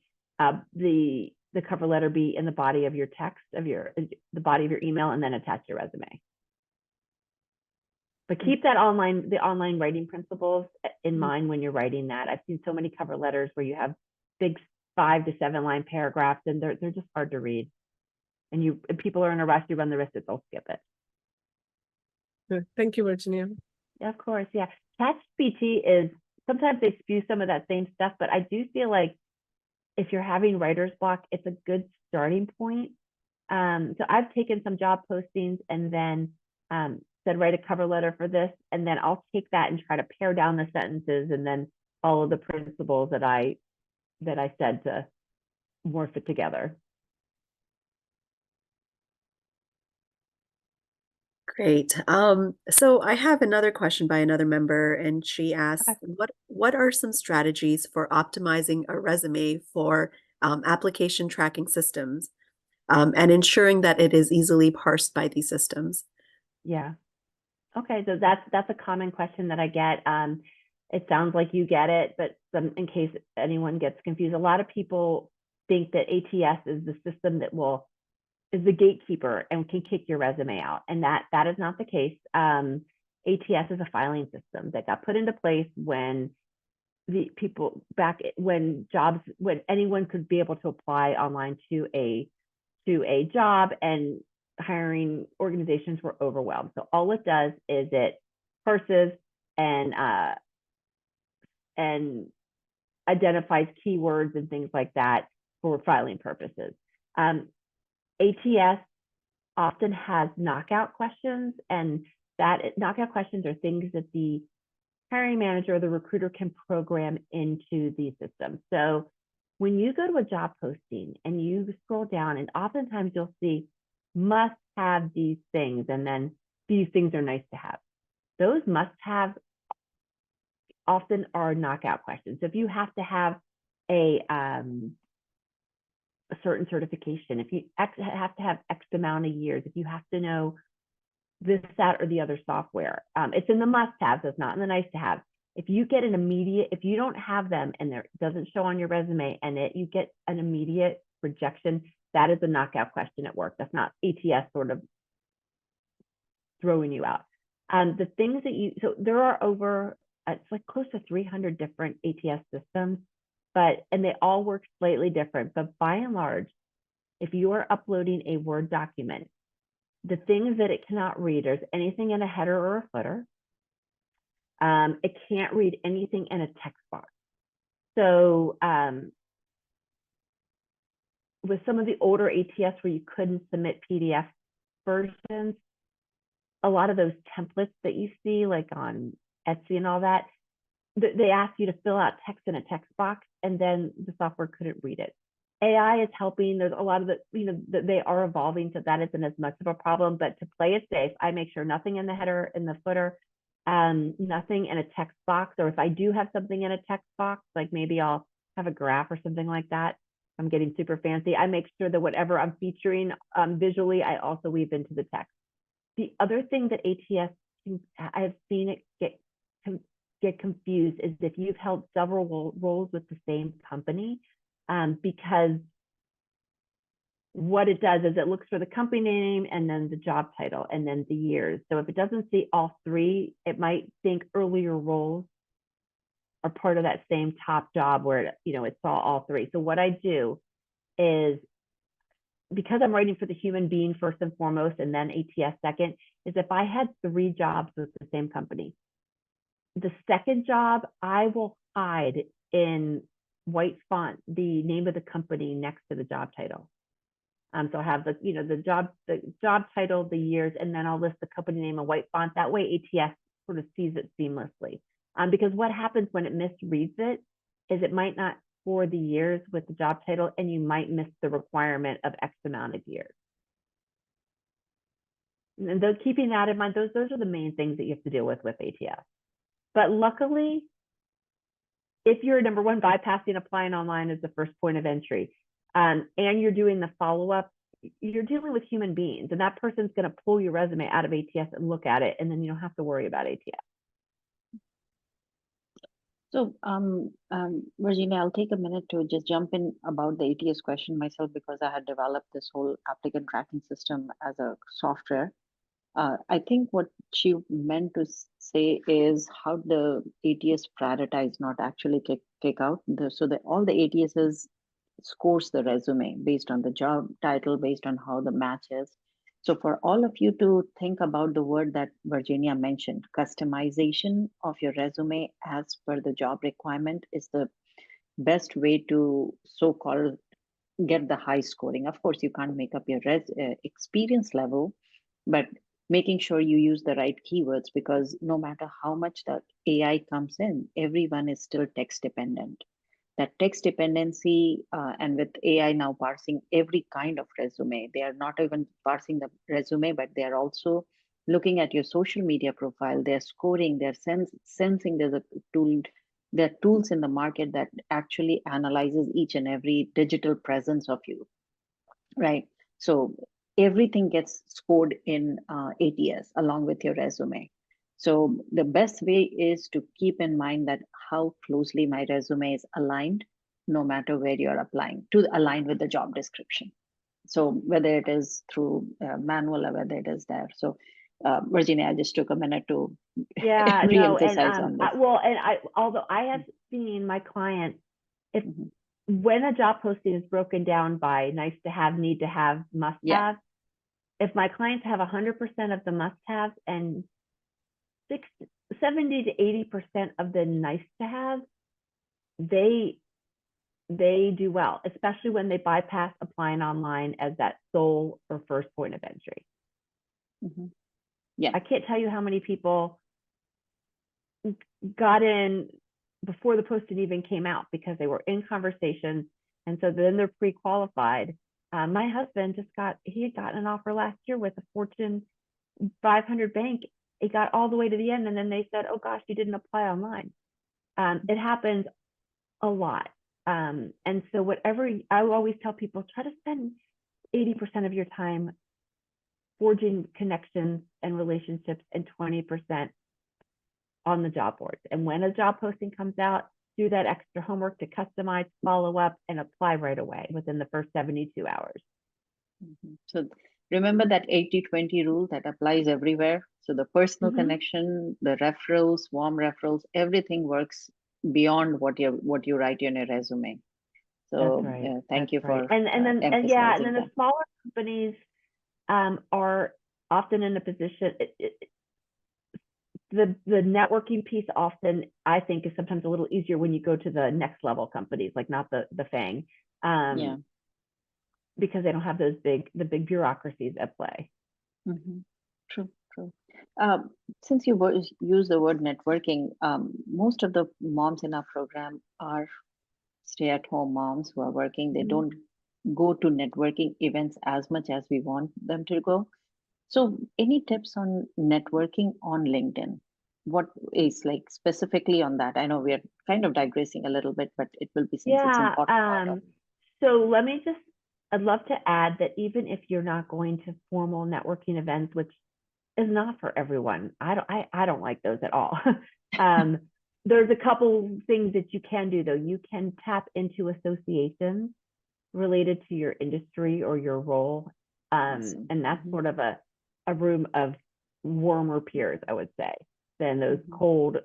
cover letter be in the body of your text the body of your email, and then attach your resume. But keep the online writing principles in mind when you're writing that. I've seen so many cover letters where you have big 5 to 7 line paragraphs, and they're just hard to read. And people are in a rush, you run the risk that they'll skip it. Good. Thank you, Virginia. Yeah, of course. Yeah. ChatGPT is sometimes they spew some of that same stuff, but I do feel like if you're having writer's block, it's a good starting point. So I've taken some job postings and then said, write a cover letter for this. And then I'll take that and try to pare down the sentences and then follow the principles that I said to morph it together. Great. So I have another question by another member, and she asks, what are some strategies for optimizing a resume for application tracking systems and ensuring that it is easily parsed by these systems? Yeah. Okay, so that's a common question that I get. It sounds like you get it, but in case anyone gets confused, a lot of people think that ATS is the system that is the gatekeeper and can kick your resume out, and that is not the case. ATS is a filing system that got put into place when when anyone could be able to apply online to a job, and hiring organizations were overwhelmed. So all it does is it parses and identifies keywords and things like that for filing purposes. ATS often has knockout questions, and knockout questions are things that the hiring manager or the recruiter can program into the system. So when you go to a job posting and you scroll down, and oftentimes you'll see must have these things, and then these things are nice to have. Those must have often are knockout questions. So if you have to have a certain certification, if you have to have X amount of years, if you have to know this, that, or the other software, it's in the must-haves, it's not in the nice-to-have. If you get if you don't have them and it doesn't show on your resume, and you get an immediate rejection, that is a knockout question at work. That's not ATS sort of throwing you out. The things that so there are over, it's like close to 300 different ATS systems, and they all work slightly different. But by and large, if you are uploading a Word document, the things that it cannot read, there's anything in a header or a footer. It can't read anything in a text box. So with some of the older ATS where you couldn't submit PDF versions, a lot of those templates that you see like on Etsy and all that, they ask you to fill out text in a text box, and then the software couldn't read it. AI is helping. There's a lot of they are evolving, so that isn't as much of a problem. But to play it safe, I make sure nothing in the header, in the footer, nothing in a text box. Or if I do have something in a text box, like maybe I'll have a graph or something like that, I'm getting super fancy, I make sure that whatever I'm featuring visually, I also weave into the text. The other thing that ATS, I've seen it get confused, is if you've held several roles with the same company, because what it does is it looks for the company name and then the job title and then the years. So if it doesn't see all three, it might think earlier roles are part of that same top job where it saw all three. So what I do is, because I'm writing for the human being first and foremost, and then ATS second, is if I had 3 jobs with the same company, the second job, I will hide in white font the name of the company next to the job title. So I have the job title, the years, and then I'll list the company name in white font. That way ATS sort of sees it seamlessly. Because what happens when it misreads it is it might not score the years with the job title, and you might miss the requirement of X amount of years. And keeping that in mind, those are the main things that you have to deal with ATS. But luckily, if you're number one, bypassing applying online as the first point of entry, and you're doing the follow-up, you're dealing with human beings, and that person's going to pull your resume out of ATS and look at it, and then you don't have to worry about ATS. So, Virginia, I'll take a minute to just jump in about the ATS question myself, because I had developed this whole applicant tracking system as a software. I think what she meant to say is how the ATS prioritize, not actually kick out. All the ATSs scores the resume based on the job title, based on how the match is. So for all of you to think about the word that Virginia mentioned, customization of your resume as per the job requirement is the best way to so-called get the high scoring. Of course, you can't make up your experience level, but making sure you use the right keywords, because no matter how much the AI comes in, everyone is still text dependent. That text dependency, and with AI now parsing every kind of resume, they are not even parsing the resume, but they are also looking at your social media profile. They're scoring, they're sensing there's a tool. There are tools in the market that actually analyzes each and every digital presence of you, right? So everything gets scored in ATS along with your resume. So the best way is to keep in mind that how closely my resume is aligned, no matter where you're applying, to align with the job description. So whether it is through manual or whether it is there. So Virginia, I just took a minute to re-emphasize on this. Although I have seen my clients, when a job posting is broken down by nice to have, need to have, must have, if my clients have 100% of the must have and 70 to 80% of the nice to have, they do well, especially when they bypass applying online as that sole or first point of entry. I can't tell you how many people got in before the posting even came out because they were in conversations, and so then they're pre-qualified. My husband he had gotten an offer last year with a Fortune 500 bank. It got all the way to the end, and then they said, "Oh gosh, you didn't apply online." It happens a lot, and so I always tell people, try to spend 80% of your time forging connections and relationships and 20% on the job boards. And when a job posting comes out, do that extra homework to customize, follow up, and apply right away within the first 72 hours. So remember that 80-20 rule that applies everywhere. So the personal connection, the referrals, warm referrals, everything works beyond what you write in your resume. So thank you for and then emphasizing the smaller companies are often in a position. The networking piece often, I think, is sometimes a little easier when you go to the next level companies, like not the FANG, because they don't have the big bureaucracies at play. True. Since you use the word networking, most of the moms in our program are stay-at-home moms who are working. They don't go to networking events as much as we want them to go. So any tips on networking on LinkedIn? What is specifically on that? I know we are kind of digressing a little bit, but it will be since it's important. So I'd love to add that even if you're not going to formal networking events, which is not for everyone, I don't like those at all. there's a couple things that you can do though. You can tap into associations related to your industry or your role. Awesome. And that's sort of a room of warmer peers, I would say, than those cold,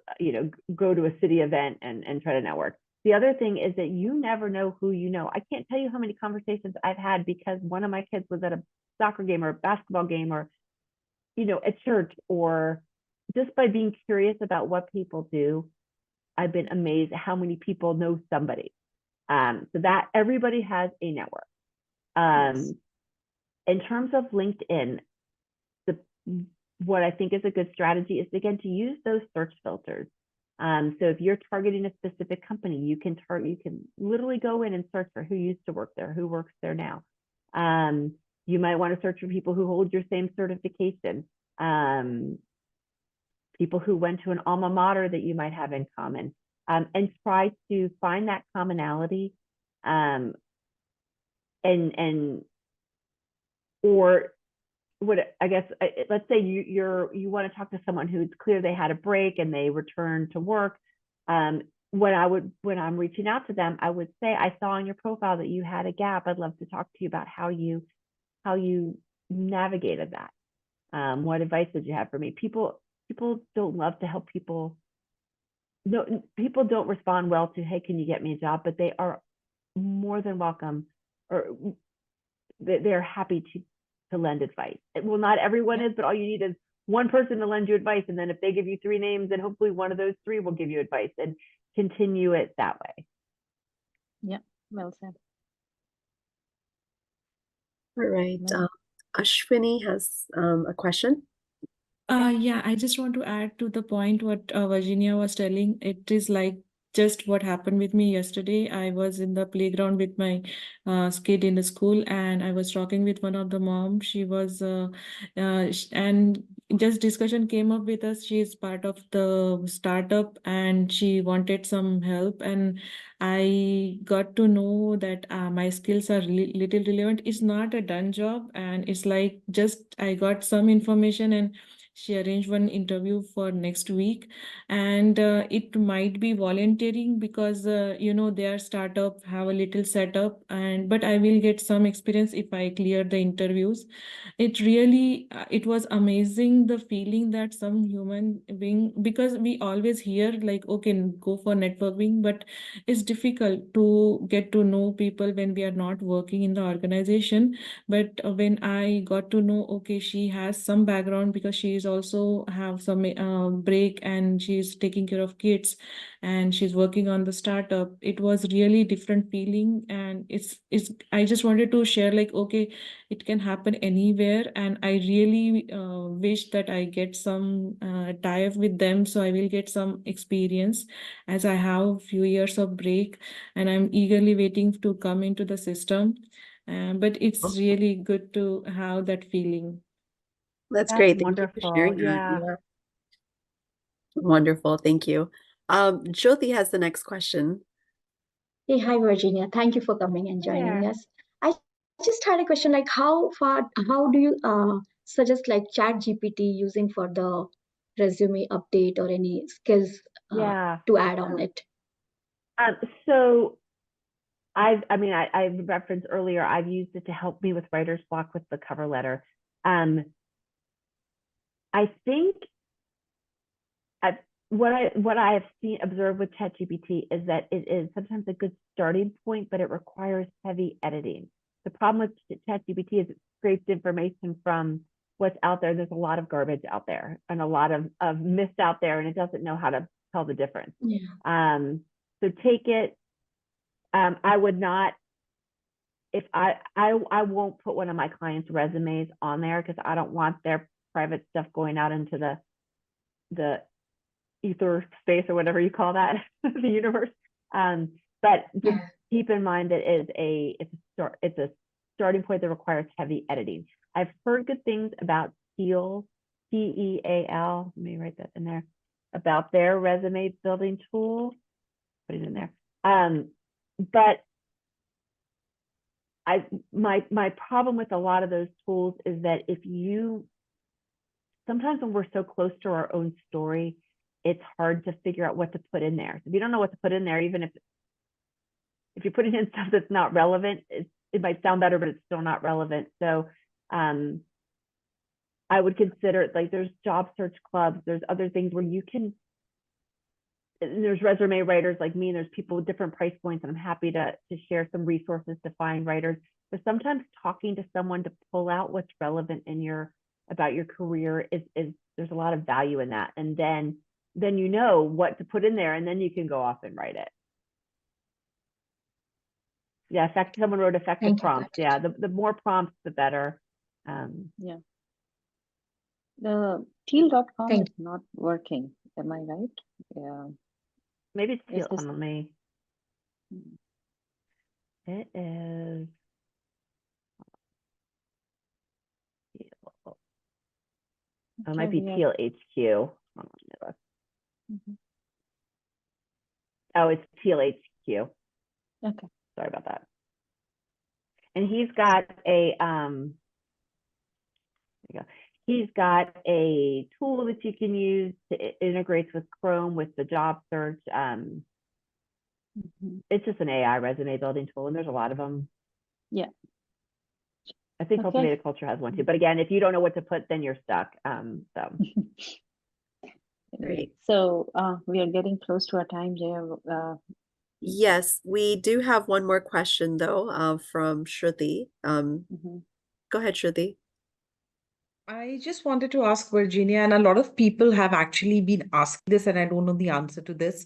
go to a city event and try to network. The other thing is that you never know who you know. I can't tell you how many conversations I've had because one of my kids was at a soccer game or a basketball game or, at church, or just by being curious about what people do, I've been amazed at how many people know somebody. So that everybody has a network. Yes. In terms of LinkedIn, what I think is a good strategy is, again, to use those search filters. So if you're targeting a specific company, you can literally go in and search for who used to work there, who works there now. You might want to search for people who hold your same certification, people who went to an alma mater that you might have in common, and try to find that commonality, or what I guess, let's say you want to talk to someone who's clear they had a break and they returned to work. When I'm reaching out to them, I would say, I saw on your profile that you had a gap. I'd love to talk to you about how you navigated that. What advice did you have for me? People don't love to help people. No, people don't respond well to, hey, can you get me a job? But they are more than welcome, or they're happy to lend advice. Well, not everyone is, but all you need is one person to lend you advice. And then if they give you 3 names, then hopefully one of those 3 will give you advice, and continue it that way. Yeah, well said. All right. Well, Ashwini has a question. Yeah, I just want to add to the point what Virginia was telling. It is like just what happened with me yesterday. I was in the playground with my kid in the school, and I was talking with one of the moms. She was, and just discussion came up with us. She is part of the startup, and she wanted some help. And I got to know that my skills are little relevant. It's not a done job, and it's like just I got some information, and she arranged one interview for next week, and it might be volunteering because their startup have a little setup, and but I will get some experience if I clear the interviews. It really it was amazing, the feeling that some human being, because we always hear like, okay, go for networking, but it's difficult to get to know people when we are not working in the organization. But when I got to know, okay, she has some background because she is also have some break, and she's taking care of kids, and she's working on the startup, it was really different feeling. And it's I just wanted to share, like, okay, it can happen anywhere, and I really wish that I get some tie-up with them, so I will get some experience, as I have a few years of break, and I'm eagerly waiting to come into the system. But it's really good to have that feeling. That's That's great. Thank you for wonderful. sharing that. Yeah. Yeah. Wonderful. Thank you. Jyoti has the next question. Hey, hi Virginia. Thank you for coming and Hey joining there. us. I just had a question, like how do you suggest like Chat GPT using for the resume update or any skills Yeah. to add on it? So I referenced earlier, I've used it to help me with writer's block with the cover letter. I think what I have observed with ChatGPT is that it is sometimes a good starting point, but it requires heavy editing. The problem with ChatGPT is it scrapes information from what's out there. There's a lot of garbage out there and a lot of mist out there, and it doesn't know how to tell the difference. Yeah. So take it. I would not. If I won't put one of my clients' resumes on there because I don't want their private stuff going out into the ether space or whatever you call that, the universe. But just keep in mind that it's a starting point that requires heavy editing. I've heard good things about Teal, Teal. Let me write that in there, about their resume building tool. Put it in there. But my problem with a lot of those tools is that sometimes when we're so close to our own story, it's hard to figure out what to put in there. So if you don't know what to put in there, even if you're putting in stuff that's not relevant, it might sound better, but it's still not relevant. So I would consider, like, there's job search clubs, there's other things where you can, there's resume writers like me, and there's people with different price points, and I'm happy to share some resources to find writers. But sometimes talking to someone to pull out what's relevant about your career is there's a lot of value in that. And then you know what to put in there, and then you can go off and write it. Yeah, someone wrote effective prompts. Yeah, the more prompts, the better. Yeah. The teal.com is not working. Am I right? Yeah. Maybe it's teal on me. It is. Oh, it might be Teal HQ. Oh, it's Teal HQ. Okay. Sorry about that. And he's got a he's got a tool that you can use to integrates with Chrome with the job search. It's just an AI resume building tool, and there's a lot of them. Yeah. I think Cultivated Culture has one too. But again, if you don't know what to put, then you're stuck. So. Great. So we are getting close to our time, Jaya. Yes, we do have one more question though, from Shruti. Go ahead, Shruti. I just wanted to ask Virginia, and a lot of people have actually been asking this, and I don't know the answer to this.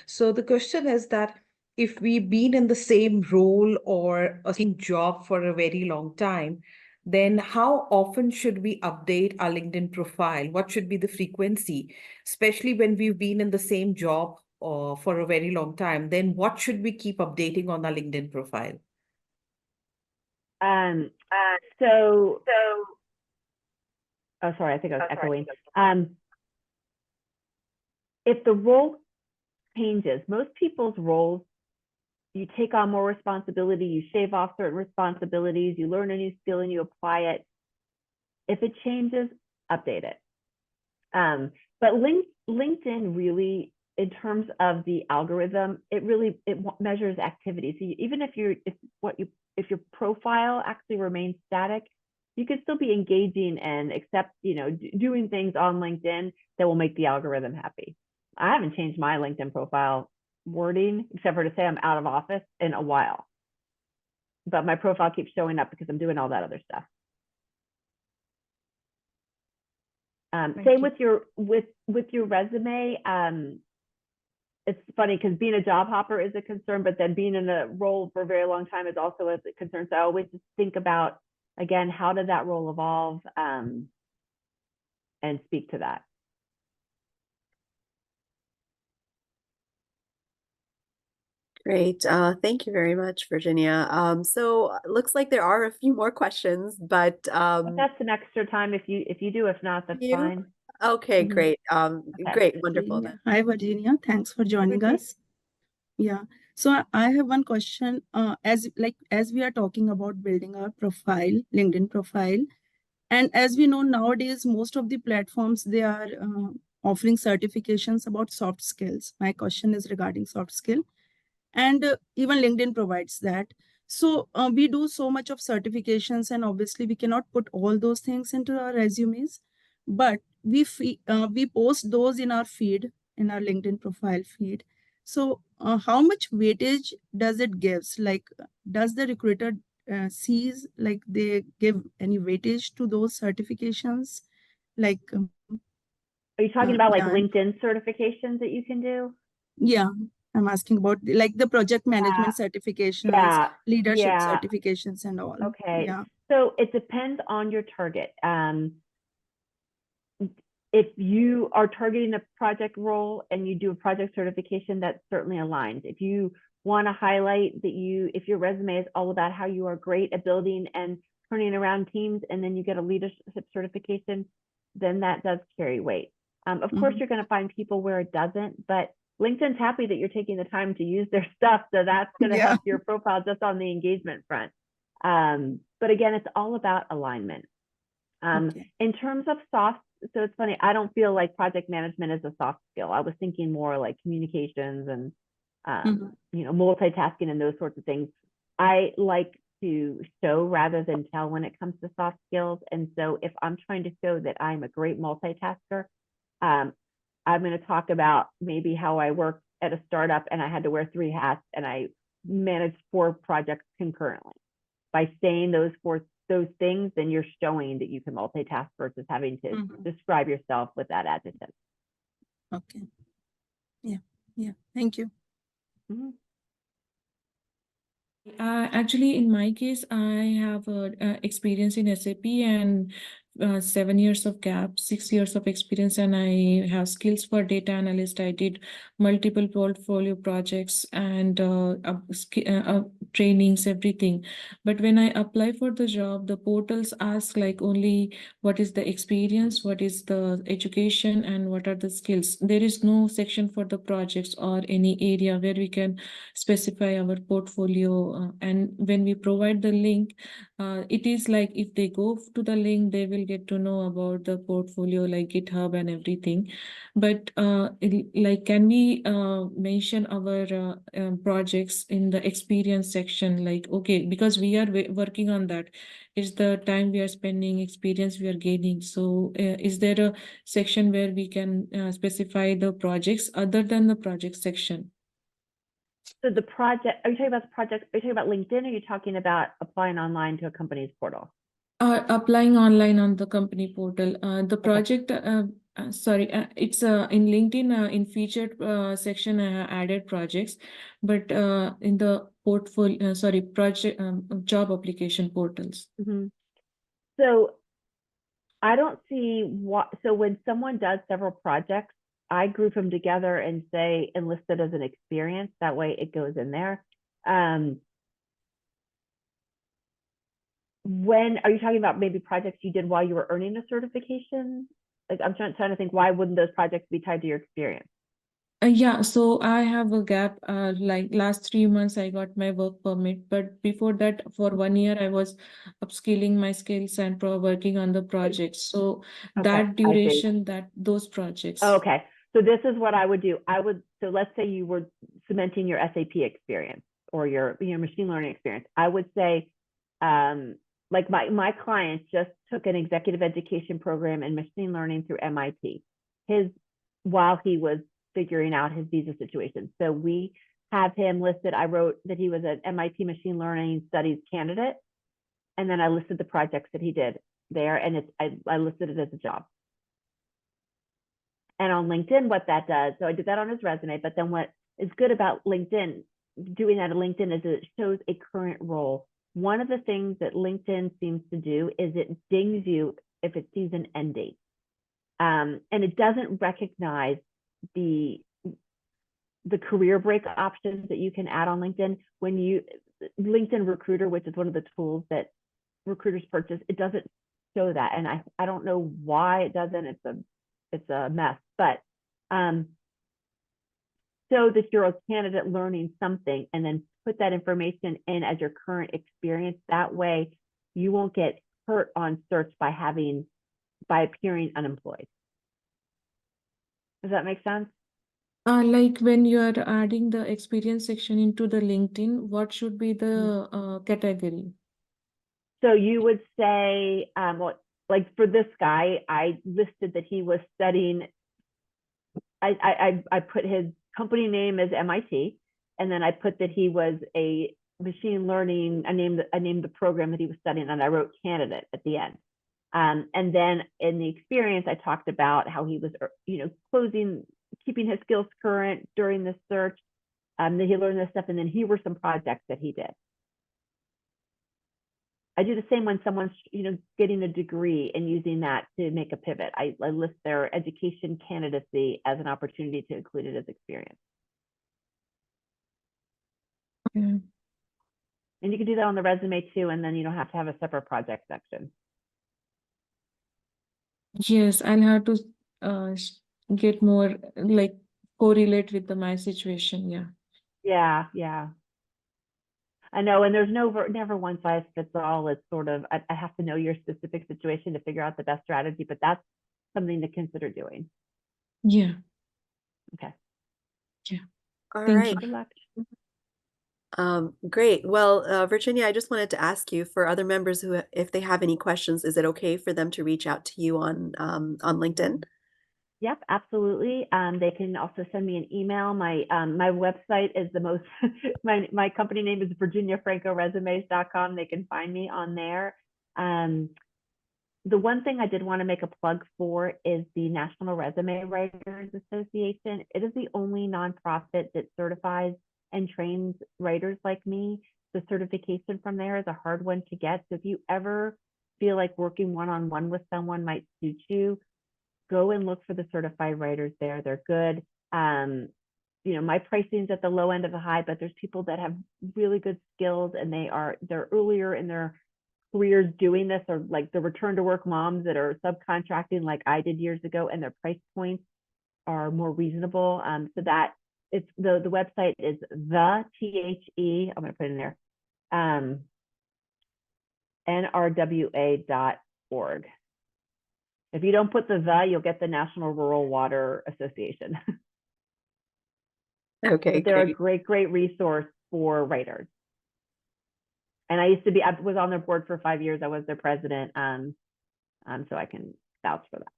So the question is that if we've been in the same role or a same job for a very long time, then how often should we update our LinkedIn profile? What should be the frequency, especially when we've been in the same job for a very long time? Then what should we keep updating on our LinkedIn profile? Oh, sorry, I think I was echoing. If the role changes, most people's roles, you take on more responsibility, you shave off certain responsibilities, you learn a new skill and you apply it. If it changes, update it. But LinkedIn really, in terms of the algorithm, it measures activity. So even if your profile actually remains static, you could still be engaging and doing things on LinkedIn that will make the algorithm happy. I haven't changed my LinkedIn profile wording except for to say I'm out of office in a while, but my profile keeps showing up because I'm doing all that other stuff. Same with your resume. It's funny because being a job hopper is a concern, but then being in a role for a very long time is also a concern. So I always just think about, again, how did that role evolve, and speak to that. Great. Thank you very much, Virginia. So it looks like there are a few more questions, but that's some extra time if you do. If not, that's fine. Okay, great. Great, wonderful. Yeah. Hi, Virginia. Thanks for joining us. Yeah. So I have one question. As we are talking about building our profile, LinkedIn profile, and as we know nowadays, most of the platforms, they are offering certifications about soft skills. My question is regarding soft skill, and even LinkedIn provides that. So we do so much of certifications, and obviously we cannot put all those things into our resumes, but we post those in our feed, in our LinkedIn profile feed. So how much weightage does it gives? Like, does the recruiter sees, like, they give any weightage to those certifications? Like, are you talking about like LinkedIn certifications that you can do? Yeah, I'm asking about like the project management certifications, leadership certifications, and all. Okay. Yeah. So it depends on your target. If you are targeting a project role and you do a project certification, that's certainly aligned. If you want to highlight that if your resume is all about how you are great at building and turning around teams, and then you get a leadership certification, then that does carry weight. Of course, you're going to find people where it doesn't, but LinkedIn's happy that you're taking the time to use their stuff. So that's going to help your profile just on the engagement front. But again, it's all about alignment. In terms of so it's funny. I don't feel like project management is a soft skill. I was thinking more like communications and, multitasking and those sorts of things. I like to show rather than tell when it comes to soft skills. And so if I'm trying to show that I'm a great multitasker, I'm going to talk about maybe how I worked at a startup and I had to wear 3 hats and I managed 4 projects concurrently. By saying those things, then you're showing that you can multitask versus having to describe yourself with that adjective. Okay. Yeah. Thank you. Actually, in my case, I have experience in SAP and 7 years of gap, 6 years of experience, and I have skills for data analyst. I did multiple portfolio projects and trainings, everything. But when I apply for the job, the portals ask like only what is the experience, what is the education, and what are the skills. There is no section for the projects or any area where we can specify our portfolio. And when we provide the link, it is like if they go to the link, they will get to know about the portfolio like GitHub and everything. But like, can we mention our projects in the experience section? Like, okay, because we are working on that. It's the time we are spending, experience we are gaining. So is there a section where we can specify the projects other than the project section? So the project, are you talking about the project? Are you talking about LinkedIn or are you talking about applying online to a company's portal? Applying online on the company portal. The project, it's in LinkedIn, in featured section, I added projects, but in the portfolio, project job application portals. So I don't see what, so when someone does several projects, I group them together and say enlisted as an experience. That way it goes in there. When are you talking about maybe projects you did while you were earning a certification? Like, I'm trying to think, why wouldn't those projects be tied to your experience? Yeah, so I have a gap. Like last 3 months, I got my work permit, but before that, for 1 year, I was upskilling my skills and working on the projects. So that duration, those projects. Okay, so this is what I would do. So let's say you were cementing your SAP experience or your machine learning experience. I would say, like my client just took an executive education program in machine learning through MIT. While he was figuring out his visa situation. So we have him listed. I wrote that he was an MIT machine learning studies candidate. And then I listed the projects that he did there. And I listed it as a job. And on LinkedIn, what that does, so I did that on his resume, but then what is good about LinkedIn, doing that on LinkedIn, is it shows a current role. One of the things that LinkedIn seems to do is it dings you if it sees an end date. And it doesn't recognize the career break options that you can add on LinkedIn. When LinkedIn Recruiter, which is one of the tools that recruiters purchase, it doesn't show that. And I don't know why it doesn't. It's a mess, but so that you're a candidate learning something and then put that information in as your current experience. That way you won't get hurt on search by appearing unemployed. Does that make sense? Like when you are adding the experience section into the LinkedIn, what should be the category? So you would say, like for this guy, I listed that he was studying. I put his company name as MIT, and then I put that he was a machine learning. I named the program that he was studying, and I wrote candidate at the end. And then in the experience, I talked about how he was, keeping his skills current during the search, that he learned this stuff, and then here were some projects that he did. I do the same when someone's, getting a degree and using that to make a pivot. I list their education candidacy as an opportunity to include it as experience. Okay. And you can do that on the resume too, and then you don't have to have a separate project section. Yes, I'll have to get more, like, correlate with my situation. Yeah. Yeah. I know, and there's never one size fits all. It's sort of, I have to know your specific situation to figure out the best strategy, but that's something to consider doing. Yeah. Okay. All Thank right. you. Good luck. Great. Well, Virginia, I just wanted to ask you for other members who, if they have any questions, is it okay for them to reach out to you on LinkedIn? Yep, absolutely. They can also send me an email. My website is the most my company name is virginiafrancoresumes.com. They can find me on there. The one thing I did want to make a plug for is the National Resume Writers Association. It is the only nonprofit that certifies and trains writers like me. The certification from there is a hard one to get. So if you ever feel like working one-on-one with someone might suit you, go and look for the certified writers there. They're good. My pricing is at the low end of the high, but there's people that have really good skills and they're earlier in their careers doing this, or like the return to work moms that are subcontracting like I did years ago, and their price points are more reasonable. So that it's the website is I'm going to put it in there, nrwa.org. If you don't put you'll get the National Rural Water Association. Okay, But they're great. a great resource for writers. And I was on their board for 5 years. I was their president. So I can vouch for that.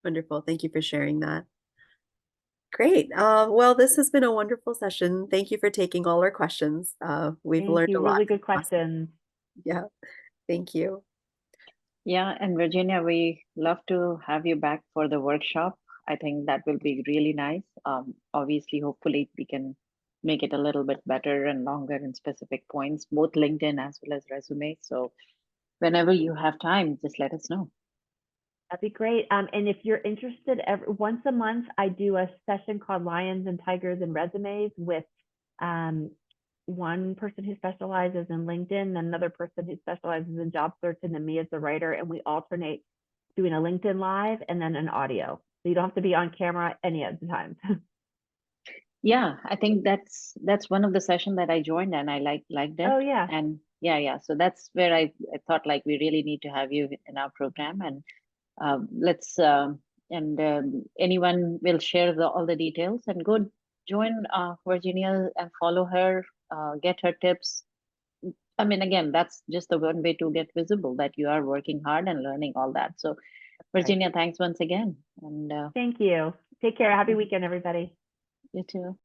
Wonderful. Thank you for sharing that. Great. Well, this has been a wonderful session. Thank you for taking all our questions. We've Thank learned you. a lot. Really good Awesome. questions. Yeah. Thank you. Yeah, and Virginia, we love to have you back for the workshop. I think that will be really nice. Obviously, hopefully, we can make it a little bit better and longer in specific points, both LinkedIn as well as resume. So whenever you have time, just let us know. That'd be great. And if you're interested, once a month, I do a session called Lions and Tigers and Resumes with one person who specializes in LinkedIn, another person who specializes in job search, and then me as the writer. And we alternate doing a LinkedIn Live and then an audio. So you don't have to be on camera any of the time. Yeah, I think that's one of the session that I joined and I liked it. Oh, yeah. And yeah. So that's where I thought like we really need to have you in our program, and let's anyone will share all the details, and go join Virginia and follow her, get her tips. I mean, again, that's just the one way to get visible that you are working hard and learning all that. So Virginia, thanks once again. And thank you. Take care. Happy weekend, everybody. you too.